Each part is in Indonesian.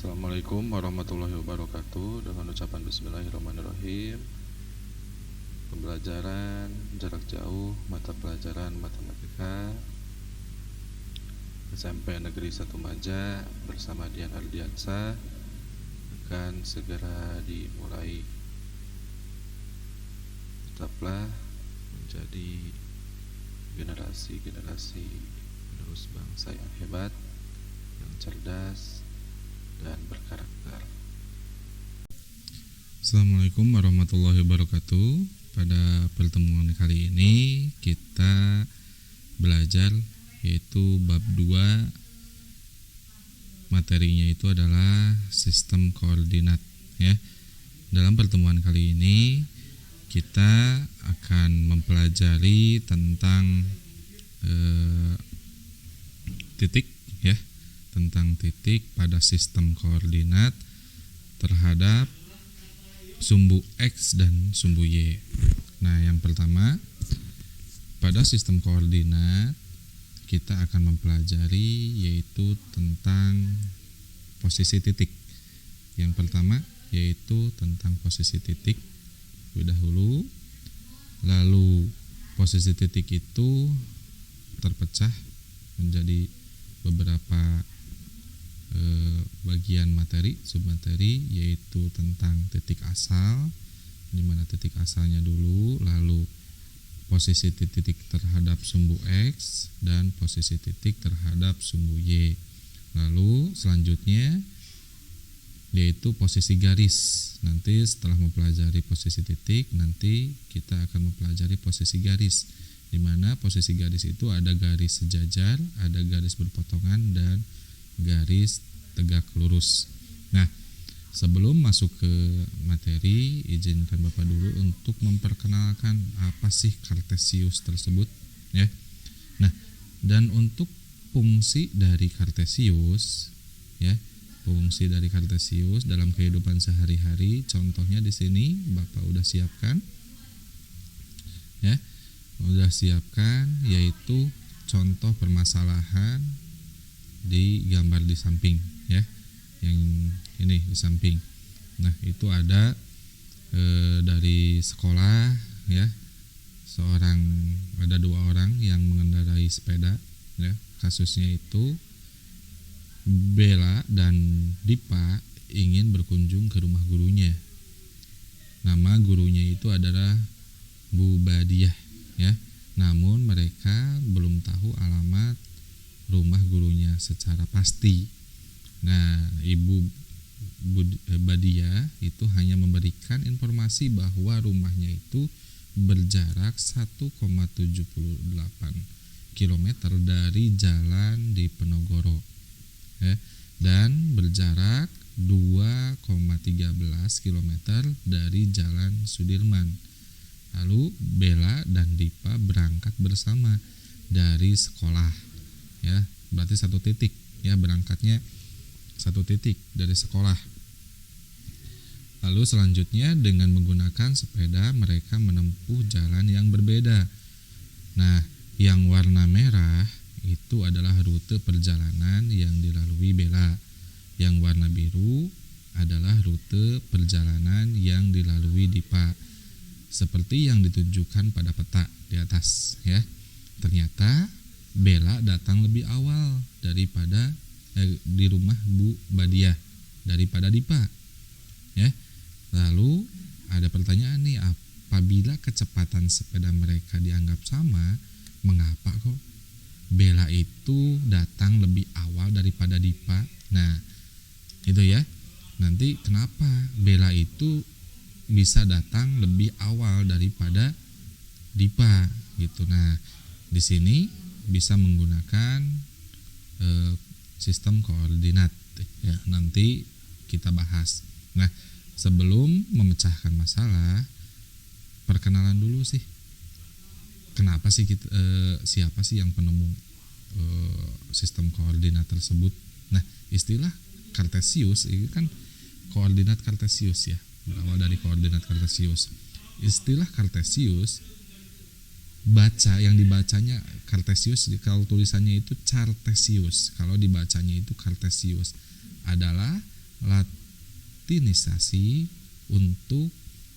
Assalamualaikum warahmatullahi wabarakatuh. Dengan ucapan bismillahirrahmanirrahim. Pembelajaran jarak jauh mata pelajaran matematika SMP Negeri 1 Maja bersama Dian Ardiansah akan segera dimulai. Tetaplah menjadi generasi penerus bangsa yang hebat, yang cerdas dan berkarakter. Assalamualaikum warahmatullahi wabarakatuh. Pada pertemuan kali ini kita belajar yaitu bab 2. Materinya itu adalah sistem koordinat ya. Dalam pertemuan kali ini kita akan mempelajari tentang titik ya, tentang titik pada sistem koordinat terhadap sumbu X dan sumbu Y. Nah, yang pertama, pada sistem koordinat kita akan mempelajari yaitu tentang posisi titik. Yang pertama yaitu tentang posisi titik terlebih dahulu. Lalu posisi titik itu terpecah menjadi beberapa bagian materi, submateri, yaitu tentang titik asal, di mana titik asalnya dulu, lalu posisi titik terhadap sumbu X dan posisi titik terhadap sumbu Y. Lalu selanjutnya yaitu posisi garis. Nanti setelah mempelajari posisi titik, nanti kita akan mempelajari posisi garis, di mana posisi garis itu ada garis sejajar, ada garis berpotongan, dan garis tegak lurus. Nah, sebelum masuk ke materi, izinkan Bapak dulu untuk memperkenalkan apa sih Kartesius tersebut ya. Nah, dan untuk fungsi dari Kartesius ya, fungsi dari Kartesius dalam kehidupan sehari-hari, contohnya di sini Bapak udah siapkan ya. Udah siapkan yaitu contoh permasalahan di gambar di samping ya, yang ini di samping. Nah, itu ada dari sekolah ya, ada 2 orang yang mengendarai sepeda ya. Kasusnya itu Bella dan Dipa ingin berkunjung ke rumah gurunya. Nama gurunya itu adalah Bu Badiah ya. Namun mereka belum tahu alamat rumah gurunya secara pasti. Nah, Ibu Badiah itu hanya memberikan informasi bahwa rumahnya itu berjarak 1,78 km dari jalan di Penogoro ya, dan berjarak 2,13 km dari jalan Sudirman. Lalu Bella dan Dipa berangkat bersama dari sekolah ya, berarti 1 titik ya, berangkatnya 1 titik dari sekolah. Lalu selanjutnya dengan menggunakan sepeda mereka menempuh jalan yang berbeda. Nah, yang warna merah itu adalah rute perjalanan yang dilalui Bella. Yang warna biru adalah rute perjalanan yang dilalui Dipa, seperti yang ditunjukkan pada peta di atas ya. Ternyata Bella datang lebih awal daripada di rumah Bu Badiah daripada Dipa ya. Lalu ada pertanyaan nih, apabila kecepatan sepeda mereka dianggap sama, mengapa kok Bella itu datang lebih awal daripada Dipa? Nah, itu ya. Nanti kenapa Bella itu bisa datang lebih awal daripada Dipa gitu. Nah, di sini bisa menggunakan sistem koordinat ya, nanti kita bahas. Nah, sebelum memecahkan masalah, perkenalan dulu sih. Kenapa sih siapa sih yang penemu sistem koordinat tersebut? Nah, istilah Kartesius itu kan koordinat Kartesius ya, berawal dari koordinat Kartesius. Istilah Kartesius yang dibacanya Kartesius, kalau tulisannya itu Cartesius, kalau dibacanya itu Kartesius, adalah latinisasi untuk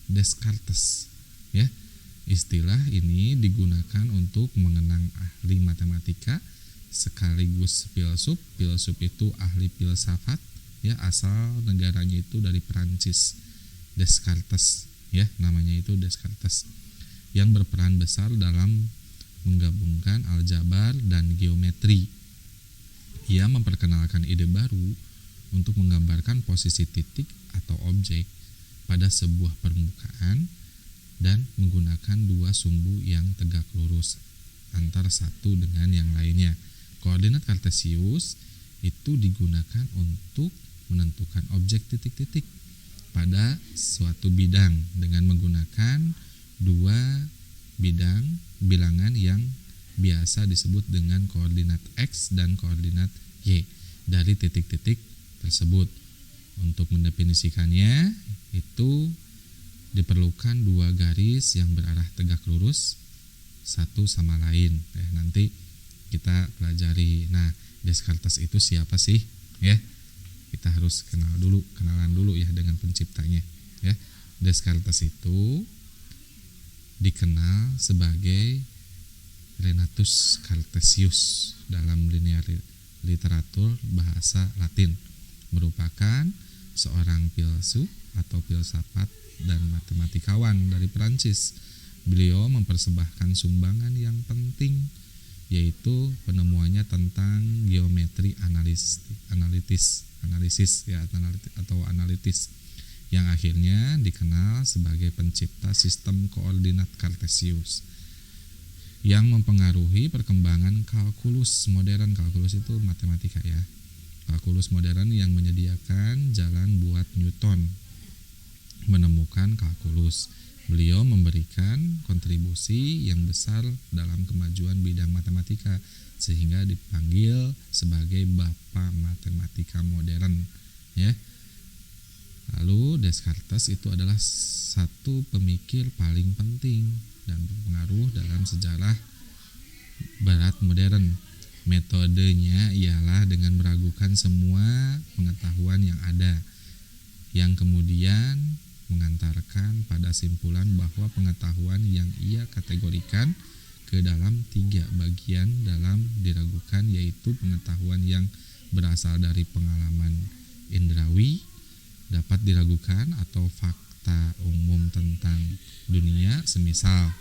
Descartes, ya. Istilah ini digunakan untuk mengenang ahli matematika sekaligus filsuf. Filsuf itu ahli filsafat, ya, asal negaranya itu dari Perancis. Descartes, ya, namanya itu Descartes, yang berperan besar dalam menggabungkan aljabar dan geometri. Ia memperkenalkan ide baru untuk menggambarkan posisi titik atau objek pada sebuah permukaan dan menggunakan dua sumbu yang tegak lurus antara satu dengan yang lainnya. Koordinat kartesius itu digunakan untuk menentukan objek titik-titik pada suatu bidang dengan menggunakan dua bilangan yang biasa disebut dengan koordinat X dan koordinat Y dari titik-titik tersebut. Untuk mendefinisikannya itu diperlukan dua garis yang berarah tegak lurus satu sama lain. Nanti kita pelajari. Nah, Descartes itu siapa sih? Ya, kita harus kenalan dulu ya dengan penciptanya. Ya, Descartes itu dikenal sebagai Renatus Cartesius dalam linear literatur bahasa Latin, merupakan seorang filsuf atau filsafat dan matematikawan dari Perancis. Beliau mempersembahkan sumbangan yang penting, yaitu penemuannya tentang geometri analitis yang akhirnya dikenal sebagai pencipta sistem koordinat Kartesius yang mempengaruhi perkembangan kalkulus modern. Kalkulus itu matematika, ya. Kalkulus modern yang menyediakan jalan buat Newton menemukan kalkulus. Beliau memberikan kontribusi yang besar dalam kemajuan bidang matematika sehingga dipanggil sebagai Bapak Matematika Modern, ya. Lalu Descartes itu adalah satu pemikir paling penting dan berpengaruh dalam sejarah barat modern. Metodenya ialah dengan meragukan semua pengetahuan yang ada, yang kemudian mengantarkan pada simpulan bahwa pengetahuan yang ia kategorikan ke dalam tiga bagian dalam diragukan, yaitu pengetahuan yang berasal dari pengalaman indrawi, dapat diragukan, atau fakta umum tentang dunia, semisal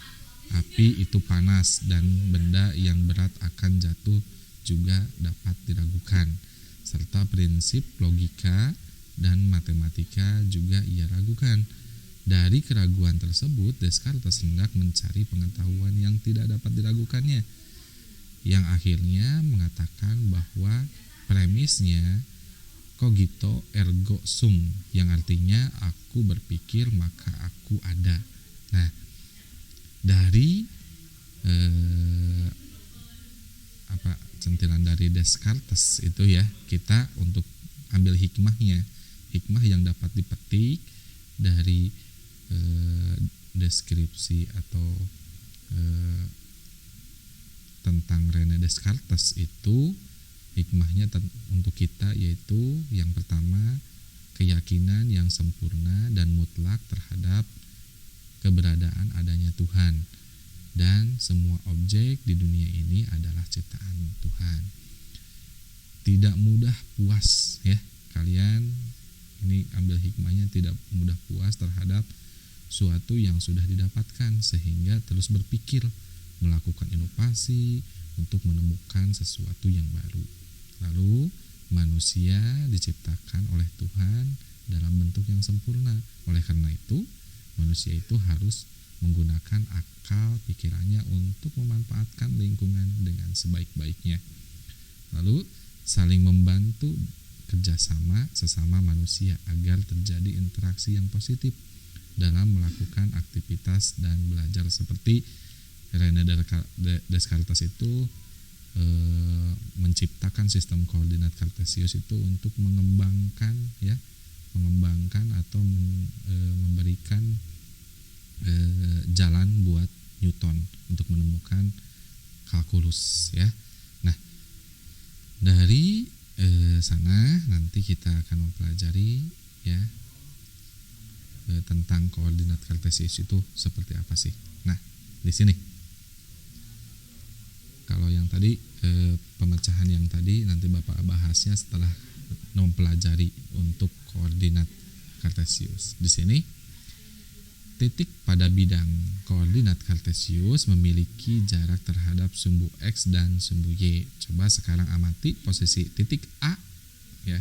api itu panas dan benda yang berat akan jatuh juga dapat diragukan, serta prinsip logika dan matematika juga ia ragukan. Dari keraguan tersebut, Descartes hendak mencari pengetahuan yang tidak dapat diragukannya, yang akhirnya mengatakan bahwa premisnya cogito ergo sum, yang artinya aku berpikir maka aku ada. Nah, dari sentilan dari Descartes itu, ya, kita untuk ambil hikmahnya, hikmah yang dapat dipetik dari deskripsi atau tentang René Descartes itu, hikmahnya untuk kita yaitu yang pertama, keyakinan yang sempurna dan mutlak terhadap keberadaan adanya Tuhan, dan semua objek di dunia ini adalah ciptaan Tuhan. Tidak mudah puas, ya, kalian ini ambil hikmahnya, tidak mudah puas terhadap suatu yang sudah didapatkan, sehingga terus berpikir, melakukan inovasi untuk menemukan sesuatu yang baru. Lalu manusia diciptakan oleh Tuhan dalam bentuk yang sempurna. Oleh karena itu, manusia itu harus menggunakan akal pikirannya untuk memanfaatkan lingkungan dengan sebaik-baiknya. Lalu saling membantu, kerjasama sesama manusia agar terjadi interaksi yang positif dalam melakukan aktivitas dan belajar. Seperti René Descartes itu menciptakan sistem koordinat Kartesius itu untuk mengembangkan atau memberikan jalan buat Newton untuk menemukan kalkulus, ya. Nah, dari sana nanti kita akan mempelajari ya tentang koordinat kartesius itu seperti apa sih. Nah, di sini kalau yang tadi pemecahan yang tadi nanti Bapak bahasnya setelah mempelajari untuk koordinat kartesius. Di sini titik pada bidang koordinat kartesius memiliki jarak terhadap sumbu X dan sumbu Y. Coba sekarang amati posisi titik A ya.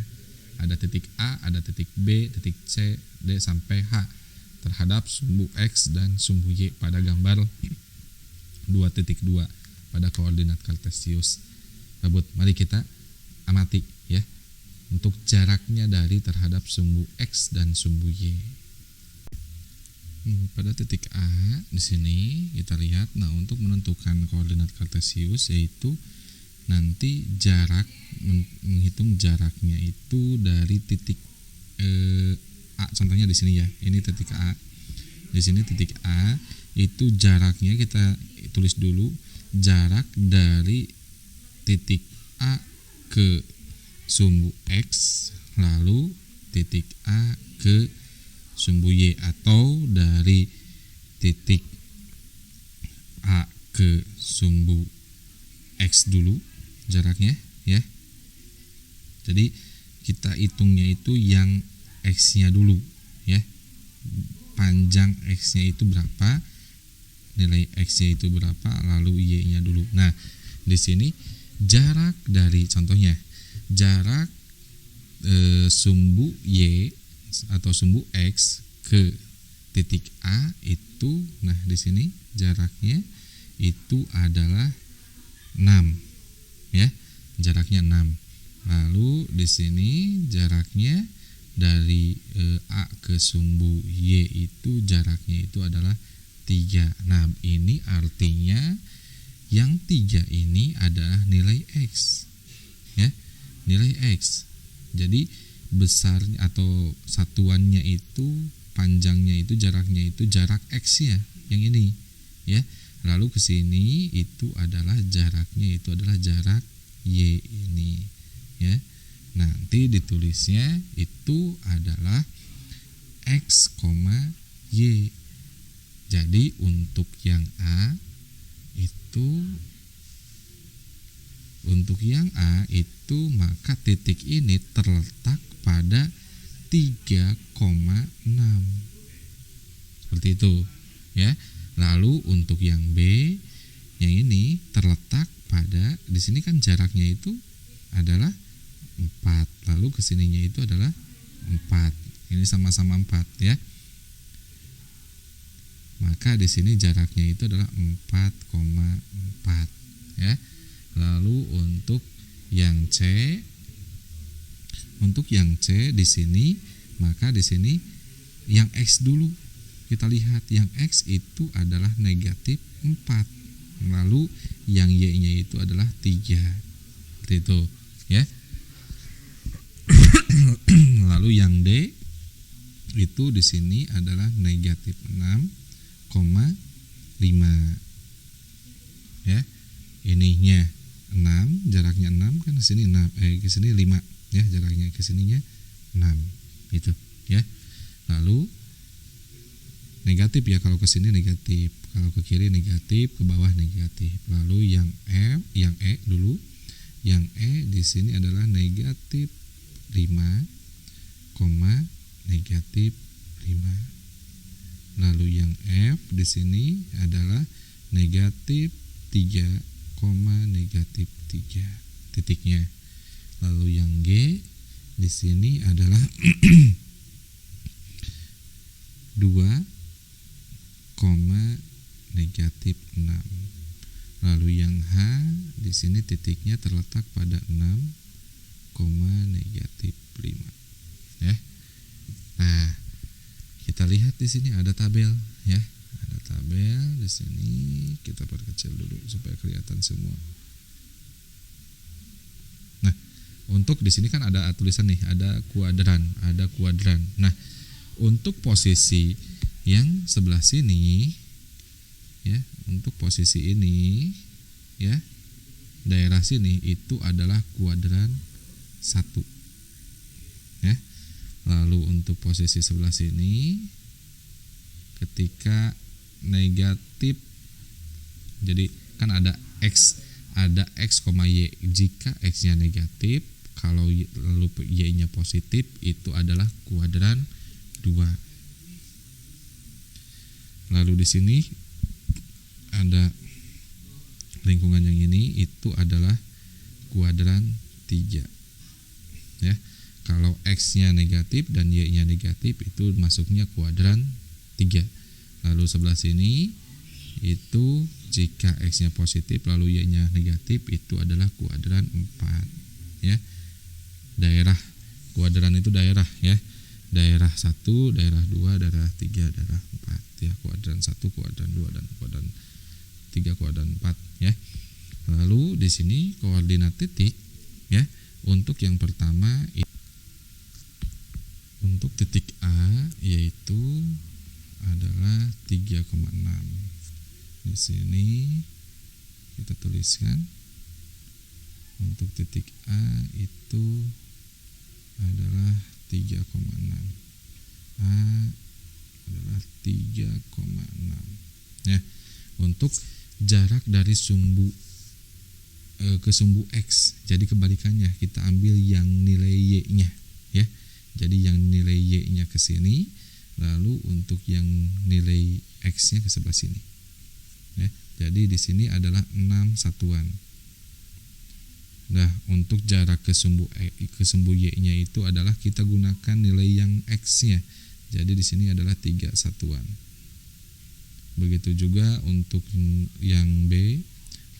Ada titik A, ada titik B, titik C, D sampai H terhadap sumbu X dan sumbu Y pada gambar 2.2 pada koordinat kartesius. Mari kita amati ya untuk jaraknya dari terhadap sumbu X dan sumbu Y. Pada titik A di sini kita lihat, nah untuk menentukan koordinat kartesius yaitu nanti jarak, menghitung jaraknya itu dari titik A. Contohnya di sini ya, ini titik A. Di sini titik A itu jaraknya kita tulis dulu, jarak dari titik A ke sumbu X lalu titik A ke sumbu Y, atau dari titik A ke sumbu X dulu jaraknya ya. Jadi kita hitungnya itu yang X-nya dulu ya. Panjang X-nya itu berapa, nilai X-nya itu berapa, lalu Y-nya dulu. Nah, di sini jarak dari contohnya jarak sumbu Y atau sumbu X ke titik A itu, nah di sini jaraknya itu adalah 6 ya, jaraknya 6. Lalu di sini jaraknya dari A ke sumbu Y itu jaraknya itu adalah 3. Nah, ini artinya yang 3 ini adalah nilai X. Ya, nilai X. Jadi besarnya atau satuannya itu, panjangnya itu, jaraknya itu jarak X-nya yang ini, ya. Lalu ke sini itu adalah jaraknya itu adalah jarak Y ini, ya. Nanti ditulisnya itu adalah X, Y. Jadi untuk yang A itu maka titik ini terletak pada 3,6. Seperti itu, ya. Lalu untuk yang B, yang ini terletak pada, di sini kan jaraknya itu adalah 4. Lalu kesininya itu adalah 4. Ini sama-sama 4 ya. Maka di sini jaraknya itu adalah 4,4 ya. Lalu untuk yang C, di sini, maka di sini yang X dulu kita lihat, yang X itu adalah negatif 4. Lalu yang Y-nya itu adalah 3. Seperti itu ya. Lalu yang D itu di sini adalah negatif 6,5 ya. Ininya 6, jaraknya 6 kan, ke sini 6, ke sini 5 ya, jaraknya ke sininya 6 itu ya. Lalu negatif ya, kalau ke sini negatif, kalau ke kiri negatif, ke bawah negatif. Lalu yang E dulu. Yang E di sini adalah negatif 5, negatif 5. Lalu yang F di sini adalah negatif 3, negatif 3 titiknya. Lalu yang G di sini adalah 2, negatif 6. Lalu yang H di sini titiknya terletak pada 6, negatif 5 ya. Nah, kita lihat di sini ada tabel ya. Ada tabel di sini, kita perkecil dulu supaya kelihatan semua. Nah, untuk di sini kan ada tulisan nih, ada kuadran. Nah, untuk posisi yang sebelah sini ya, untuk posisi ini ya, daerah sini itu adalah kuadran 1 ya. Lalu untuk posisi sebelah sini ketika negatif, jadi kan ada X Y. Jika X-nya negatif, kalau lalu Y-nya positif, itu adalah kuadran 2. Lalu di sini ada lingkungan yang ini, itu adalah kuadran 3 ya. Kalau X-nya negatif dan Y-nya negatif, itu masuknya kuadran 3. Lalu sebelah sini itu jika X-nya positif lalu Y-nya negatif, itu adalah kuadran 4 ya. Daerah kuadran itu daerah ya. Daerah 1, daerah 2, daerah 3, daerah 4 ya. Kuadran 1, kuadran 2 dan kuadran 3, kuadran 4 ya. Lalu di sini koordinat titik ya. Untuk yang pertama, untuk titik A yaitu adalah 3,6. Di sini kita tuliskan untuk titik A itu adalah 3,6. A adalah 3,6 ya. Untuk jarak dari sumbu ke sumbu X, jadi kebalikannya, kita ambil yang nilai Y-nya ya. Jadi yang nilai Y-nya ke sini, lalu untuk yang nilai X-nya ke sebelah sini ya. Jadi di sini adalah 6 satuan. Nah, untuk jarak ke sumbu Y-nya itu adalah kita gunakan nilai yang X-nya. Jadi di sini adalah 3 satuan. Begitu juga untuk yang B,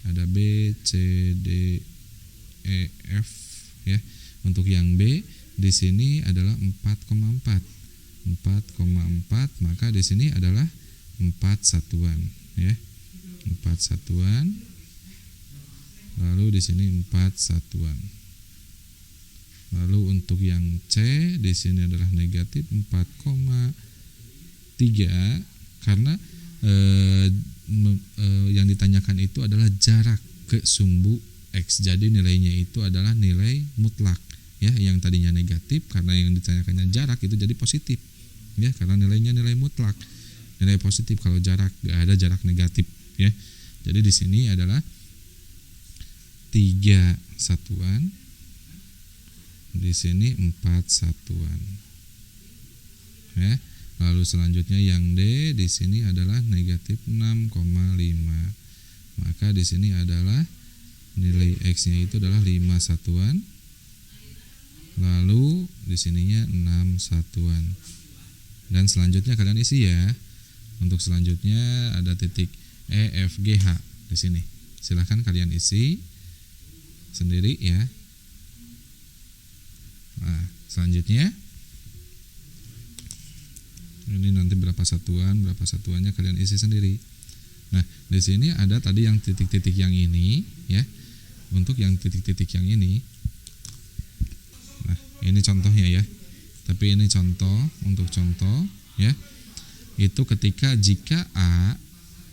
ada B, C, D, E, F ya. Untuk yang B di sini adalah 4,4. 4,4, maka di sini adalah 4 satuan ya. 4 satuan. Lalu di sini 4 satuan. Lalu untuk yang C di sini adalah negatif 4,3 karena yang ditanyakan itu adalah jarak ke sumbu X. Jadi nilainya itu adalah nilai mutlak ya, yang tadinya negatif karena yang ditanyakannya jarak itu jadi positif ya, karena nilainya nilai mutlak, nilai positif kalau jarak, gak ada jarak negatif ya. Jadi di sini adalah 3 satuan, di sini 4 satuan ya. Lalu selanjutnya yang D di sini adalah negatif 6,5. Maka di sini adalah nilai X-nya itu adalah 5 satuan. Lalu di sininya 6 satuan. Dan selanjutnya kalian isi ya. Untuk selanjutnya ada titik E, F, G, H di sini. Silahkan kalian isi sendiri ya. Nah, selanjutnya ini nanti berapa satuannya kalian isi sendiri. Nah, di sini ada tadi yang titik-titik yang ini ya. Untuk yang titik-titik yang ini, nah ini contohnya ya. Tapi ini contoh, untuk contoh ya. Itu ketika jika A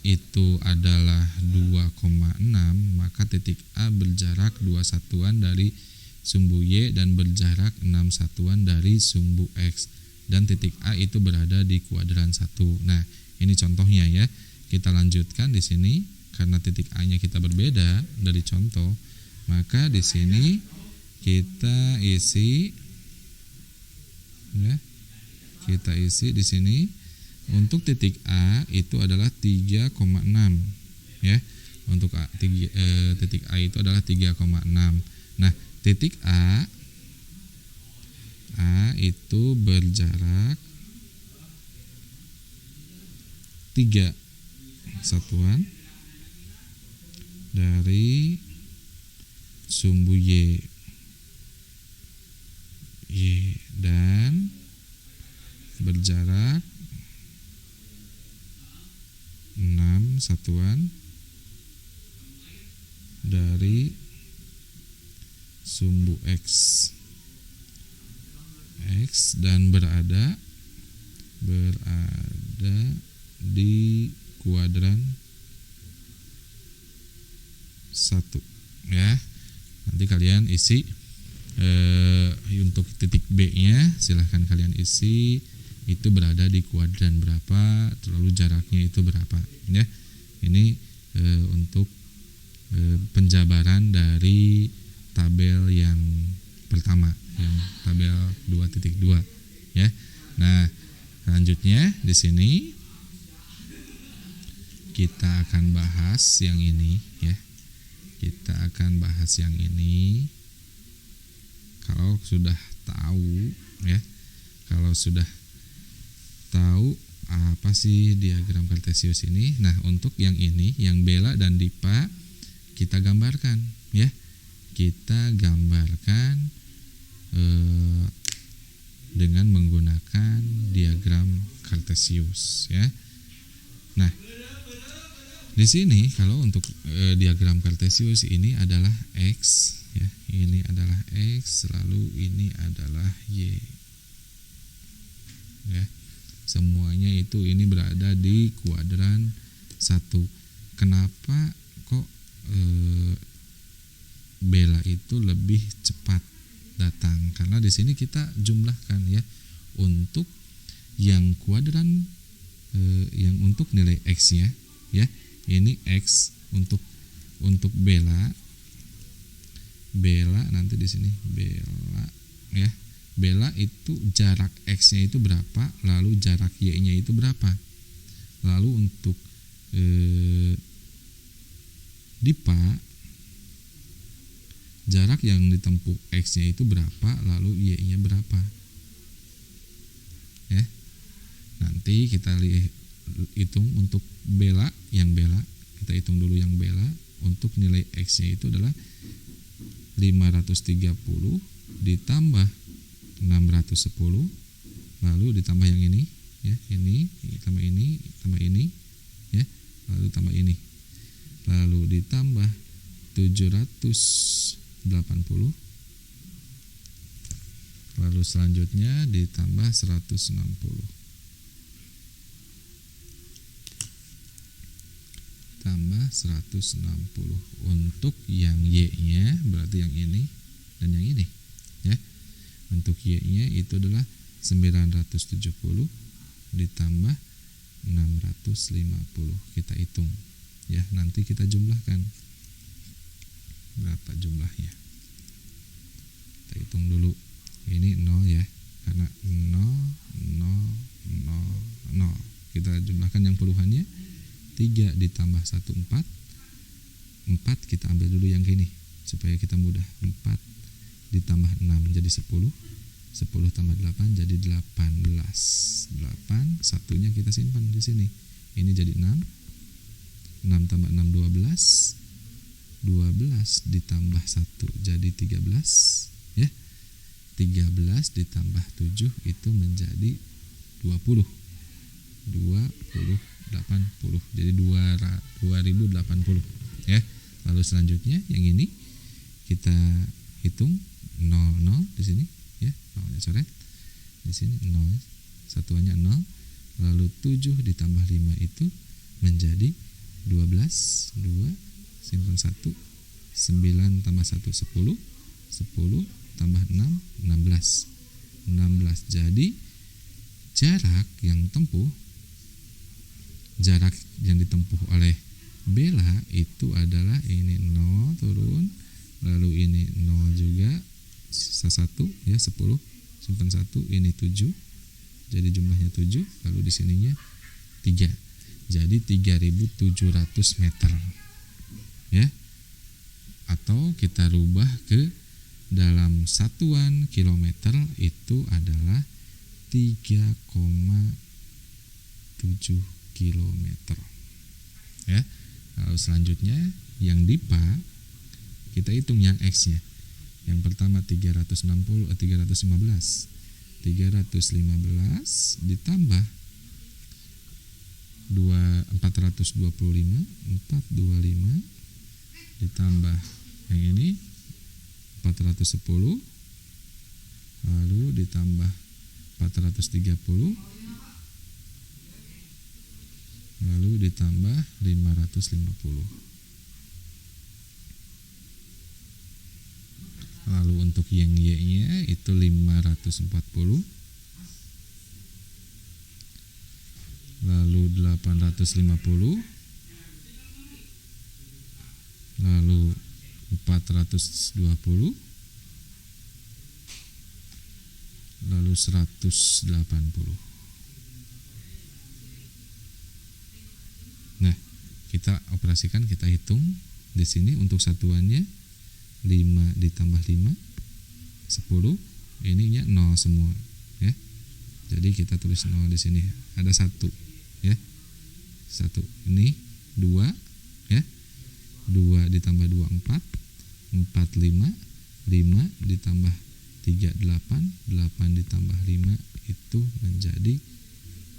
itu adalah 2,6, maka titik A berjarak 2 satuan dari sumbu Y dan berjarak 6 satuan dari sumbu X. Dan titik A itu berada di kuadran 1. Nah, ini contohnya ya. Kita lanjutkan di sini karena titik A-nya kita berbeda dari contoh, maka di sini kita isi ya. Kita isi di sini untuk titik A itu adalah 3,6 ya. Untuk titik A itu adalah 3,6. Nah, titik A itu berjarak 3 satuan dari sumbu Y dan berjarak 6 satuan dari sumbu X dan berada di kuadran 1 ya. Nanti kalian isi Untuk titik B-nya silahkan kalian isi itu berada di kuadran berapa, lalu jaraknya itu berapa ya. Ini untuk penjabaran dari tabel yang pertama, yang tabel 2.2 ya. Nah, selanjutnya di sini kita akan bahas yang ini ya. Kita akan bahas yang ini. Kalau sudah tahu ya, kalau sudah tahu apa sih diagram kartesius ini, nah untuk yang ini, yang Bella dan Dipa kita gambarkan ya. Kita gambarkan dengan menggunakan diagram kartesius ya. Nah, di sini kalau untuk diagram kartesius ini adalah X ya, ini adalah X, lalu ini adalah Y ya. Semuanya itu ini berada di kuadran 1. Kenapa kok Bella itu lebih cepat datang? Karena di sini kita jumlahkan ya, untuk yang kuadran yang untuk nilai X-nya ya. Ini X untuk Bella nanti di sini Bella ya. Bella itu jarak X-nya itu berapa, lalu jarak Y-nya itu berapa. Lalu untuk Dipa, jarak yang ditempuh X-nya itu berapa, lalu Y-nya berapa ya. Nanti kita hitung untuk Bella, kita hitung dulu yang Bella. Untuk nilai X-nya itu adalah 530 ditambah 610, lalu ditambah yang ini ya, ini tambah ini ya, lalu tambah ini, lalu ditambah 780, lalu selanjutnya ditambah 160, tambah 160. Untuk yang Y-nya berarti yang ini dan yang ini ya. Untuk Y-nya itu adalah 970 ditambah 650. Kita hitung ya, nanti kita jumlahkan berapa jumlahnya. Kita hitung dulu. Ini 0 ya, karena 0 0 0 0. Kita jumlahkan yang puluhannya. 3 ditambah 1 4. 4 kita ambil dulu yang gini supaya kita mudah. 4 ditambah 6 jadi 10. 10 tambah 8 jadi 18. 8 satunya kita simpan di sini. Ini jadi 6. 6 tambah 6 12. 12 ditambah 1 jadi 13 ya. 13 ditambah 7 itu menjadi 20. 80 jadi 2080 ya. Lalu selanjutnya yang ini kita hitung 0 0 di sini ya, nolnya coret di sini 0, satuannya 0. Lalu 7 ditambah 5 itu menjadi 12. 2 simpan 1. 9 tambah 1 10. 10 tambah 6 16. 16 jadi jarak yang ditempuh oleh Bella itu adalah ini 0 turun, lalu ini 0 juga, sisa 1 ya, 10 simpan 1, ini 7 jadi jumlahnya 7, lalu di sininya 3 jadi 3700 meter ya. Atau kita rubah ke dalam satuan kilometer itu adalah 3,7 kilometer ya. Lalu selanjutnya yang Dipa kita hitung yang X-nya. Yang pertama 315 ditambah 425 ditambah yang ini 410, lalu ditambah 430, lalu ditambah 550. Lalu untuk yang Y-nya itu 540. Lalu 850. Lalu 420. Lalu 180. Nah, kita operasikan, kita hitung di sini untuk satuannya 5 ditambah 5 10, ininya 0 semua ya. Jadi kita tulis 0 di sini. Ada 1 ya. 1 ini 2 ya. 2 ditambah 2 4, 4 5, 5 ditambah 3 8, 8 ditambah 5 itu menjadi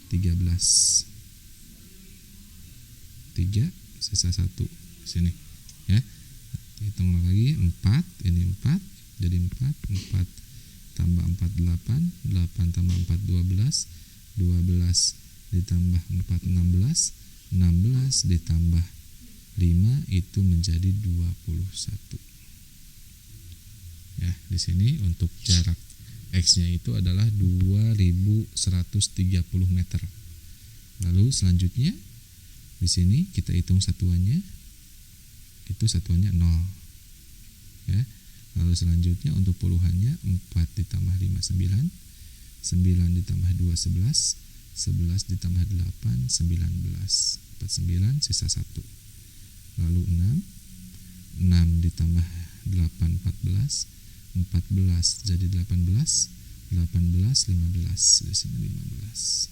13. 3 sisa 1 di sini ya. Hitung lagi 4, ini 4 jadi 4 tambah 4 8, 8 tambah 4 12, 12 ditambah 4 16, 16 ditambah 5 itu menjadi 21. Ya, di sini untuk jarak X-nya itu adalah 2130 meter. Lalu selanjutnya di sini kita hitung satuannya, itu satuannya 0 ya. Lalu selanjutnya untuk puluhannya 4 ditambah 5 9, 9 ditambah 2 11, 11 ditambah 8 19, 49 sisa 1. Lalu 6, 6 ditambah 8 14, 14 jadi 18, 18 15 di sini 15.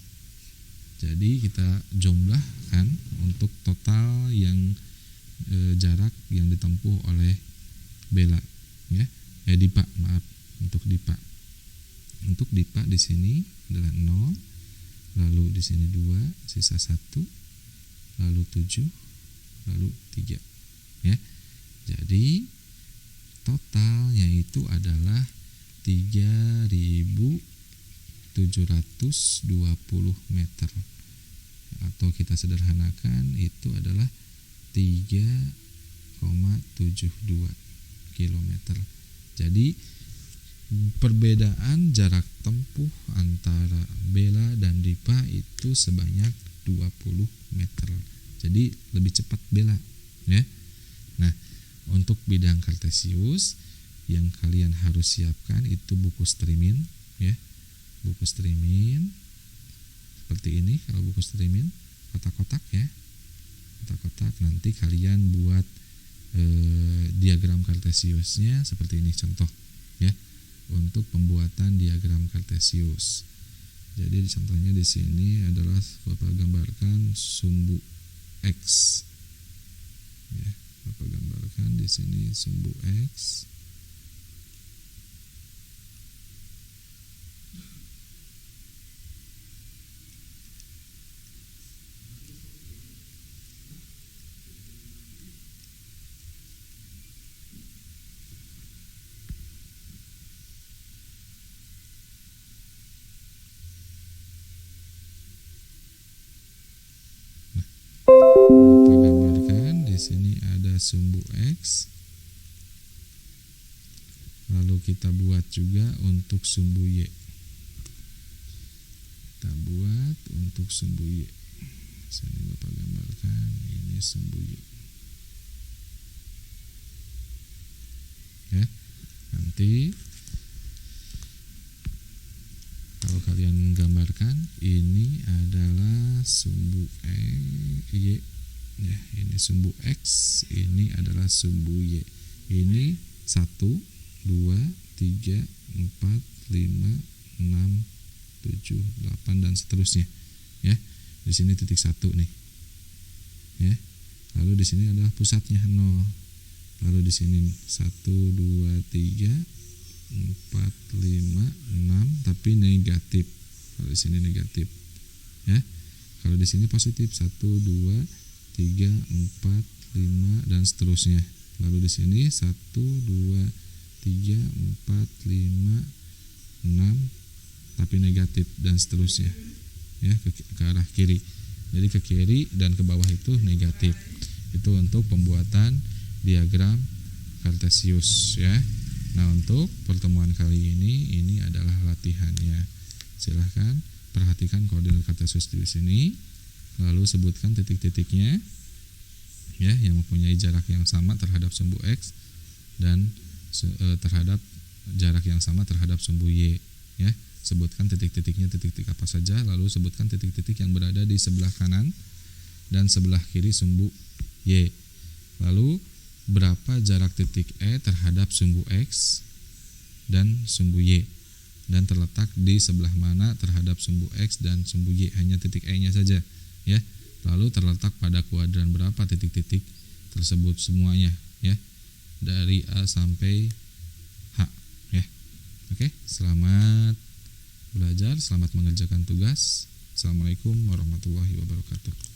Jadi kita jumlahkan untuk total yang jarak yang ditempuh oleh Bella ya. Dipa, maaf, untuk Dipa. Untuk Dipa di sini adalah 0, lalu di sini 2, sisa 1, lalu 7, lalu 3 ya. Jadi totalnya itu adalah 3.720 meter, atau kita sederhanakan itu adalah 3,72 kilometer. Jadi perbedaan jarak tempuh antara Bella dan Dipa itu sebanyak 20 meter. Jadi lebih cepat Bella ya. Nah, untuk bidang kartesius yang kalian harus siapkan itu buku streaming ya. Buku streaming seperti ini. Kalau buku streaming kotak-kotak ya. Kotak-kotak, nanti kalian buat diagram kartesiusnya seperti ini contoh ya, untuk pembuatan diagram kartesius. Jadi contohnya di sini adalah Bapak gambarkan sumbu X ya. Bapak gambarkan di sini sumbu X. Bapak gambarkan di sini ada sumbu X. Lalu kita buat juga untuk sumbu Y. Kita buat untuk sumbu Y. Sini Bapak gambarkan ini sumbu Y. Ya, nanti kalau kalian menggambarkan ini adalah sumbu Y ya, ini sumbu X, ini adalah sumbu Y. Ini 1 2 3 4 5 6 7 8 dan seterusnya ya. Di sini titik 1 nih ya. Lalu di sini adalah pusatnya 0. Lalu di sini 1 2 3 4 5 6 tapi negatif. Kalau di sini negatif ya. Kalau di sini positif 1 2 3 4 5 dan seterusnya. Lalu di sini 1 2 3 4 5 6 tapi negatif dan seterusnya ya, ke arah kiri. Jadi ke kiri dan ke bawah itu negatif. Itu untuk pembuatan diagram kartesius ya. Nah, untuk pertemuan kali ini adalah latihannya. Silahkan perhatikan koordinat kartesius di sini, lalu sebutkan titik-titiknya ya yang mempunyai jarak yang sama terhadap sumbu x dan terhadap jarak yang sama terhadap sumbu y ya. Sebutkan titik-titiknya, titik-titik apa saja, lalu sebutkan titik-titik yang berada di sebelah kanan dan sebelah kiri sumbu y. Lalu berapa jarak titik E terhadap sumbu X dan sumbu Y, dan terletak di sebelah mana terhadap sumbu X dan sumbu Y, hanya titik E nya saja ya. Lalu terletak pada kuadran berapa titik-titik tersebut semuanya ya, dari A sampai H ya. Oke, selamat belajar, selamat mengerjakan tugas. Assalamualaikum warahmatullahi wabarakatuh.